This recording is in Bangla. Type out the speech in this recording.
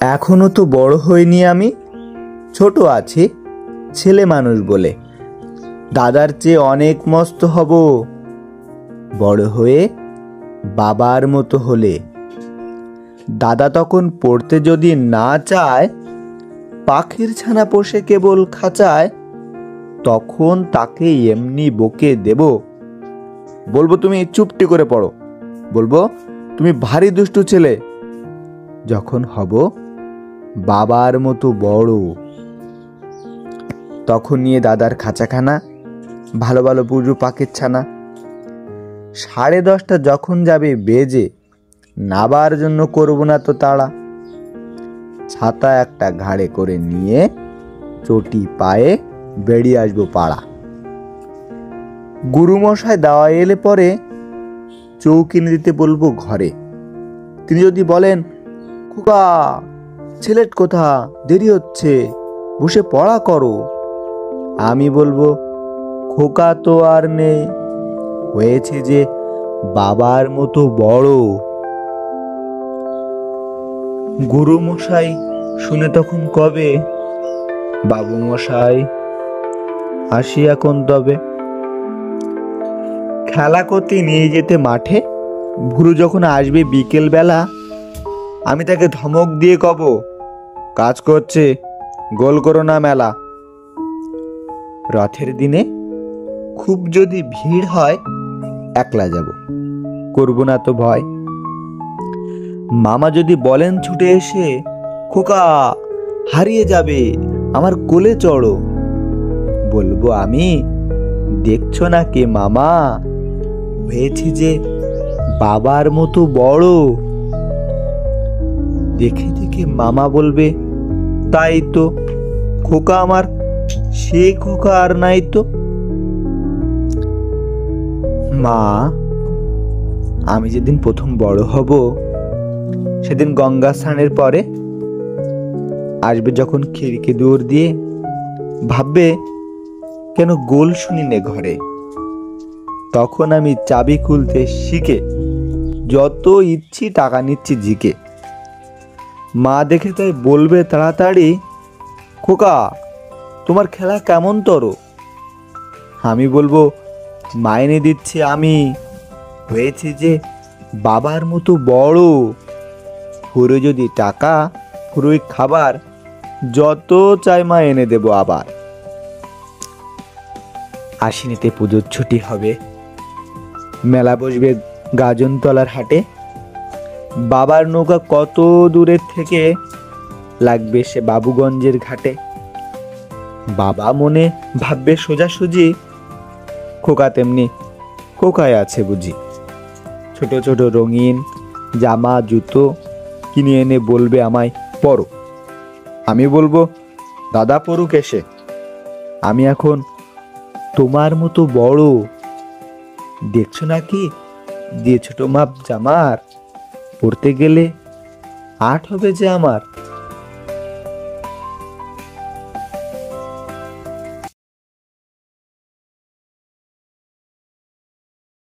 এখনো তো বড় হইনি আমি, ছোট আছি, ছেলে মানুষ বলে। দাদার চেয়ে অনেক মস্ত হব বড় হয়ে, বাবার মতো হলে। দাদা তখন পড়তে যদি না চায়, পাখির ছানা পোষে কেবল খাঁচায়, তখন তাকে এমনি বকে দেব। বলবো তুমি চুপটি করে পড়ো, বলবো তুমি ভারী দুষ্টু ছেলে। যখন হব বাবার মতো বড়, তখন নিয়ে দাদার খাঁচাখানা, ভালো ভালো পুজো পাখির ছানা। 10:30 যখন যাবে বেজে, নাবার জন্য করব না তো তাড়া। ছাতা একটা ঘাড়ে করে নিয়ে, চটি পায়ে বেরিয়ে আসবো পাড়া। গুরুমশাই দাওয়া এলে পরে চৌকি এনে দিতে বলবো ঘরে। তিনি যদি বলেন, খোকা ছেলেট কোথা, দেরি হচ্ছে, বসে পড়া করো, আমি বলবো খোকা তো আর নেই, হয়েছে যে বাবার মতো বড়। গুরুমশাই শুনে তখন কবে, বাবু মশাই আসি এখন তবে। খেলা করতে নিয়ে যেতে মাঠে, ভুরু যখন আসবে বিকেল বেলা, আমি তাকে ধমক দিয়ে কব, কাজ করছে, গোল করো না মেলা। রথের দিনে খুব যদি ভিড় হয়, একলা যাব, করব না তো ভয়। মামা যদি বলেন ছুটে এসে, খোকা হারিয়ে যাবে, আমার কোলে চড়ো, বলবো আমি, দেখছো না কে মামা, হয়েছে যে বাবার মতো বড়। দেখে দেখে মামা বলবে, তাই তো, খোকা আমার সে খোকা আর নাই তো। মা, আমি যেদিন প্রথম বড় হব, সেদিন গঙ্গা স্নানের পরে আসবে যখন খিড়কি দূর দিয়ে, ভাববে কেন গোল শুনি নে ঘরে। তখন আমি চাবি খুলতে শিখে, যত ইচ্ছি টাকা নিচ্ছি ঝিকে। মা দেখে তাই বলবে তাড়াতাড়ি, খোকা তোমার খেলা কেমন তর। আমি বলবো, মাইনে দিচ্ছি আমি, হয়েছে যে বাবার মতো বড়। ফুরো যদি টাকা, ফুরোই খাবার, যত চাই মা এনে দেব আবার। আশ্বিনেতে পুজোর ছুটি হবে, মেলা বসবে গাজনতলার হাটে। বাবার নৌকা কত দূরের থেকে লাগবে সে বাবুগঞ্জের ঘাটে। বাবা মনে ভাববে সোজাসুজি, খোকা তেমনি খোকায় আছে বুঝি। ছোট ছোট রঙিন জামা জুতো কিনে এনে বলবে আমায় পরো। আমি বলবো, দাদা পড়ুক এসে, আমি এখন তোমার মতো বড়। দেখছো নাকি যে ছোট মাপ জামার, পড়তে গেলে 8 হবে যে আমার।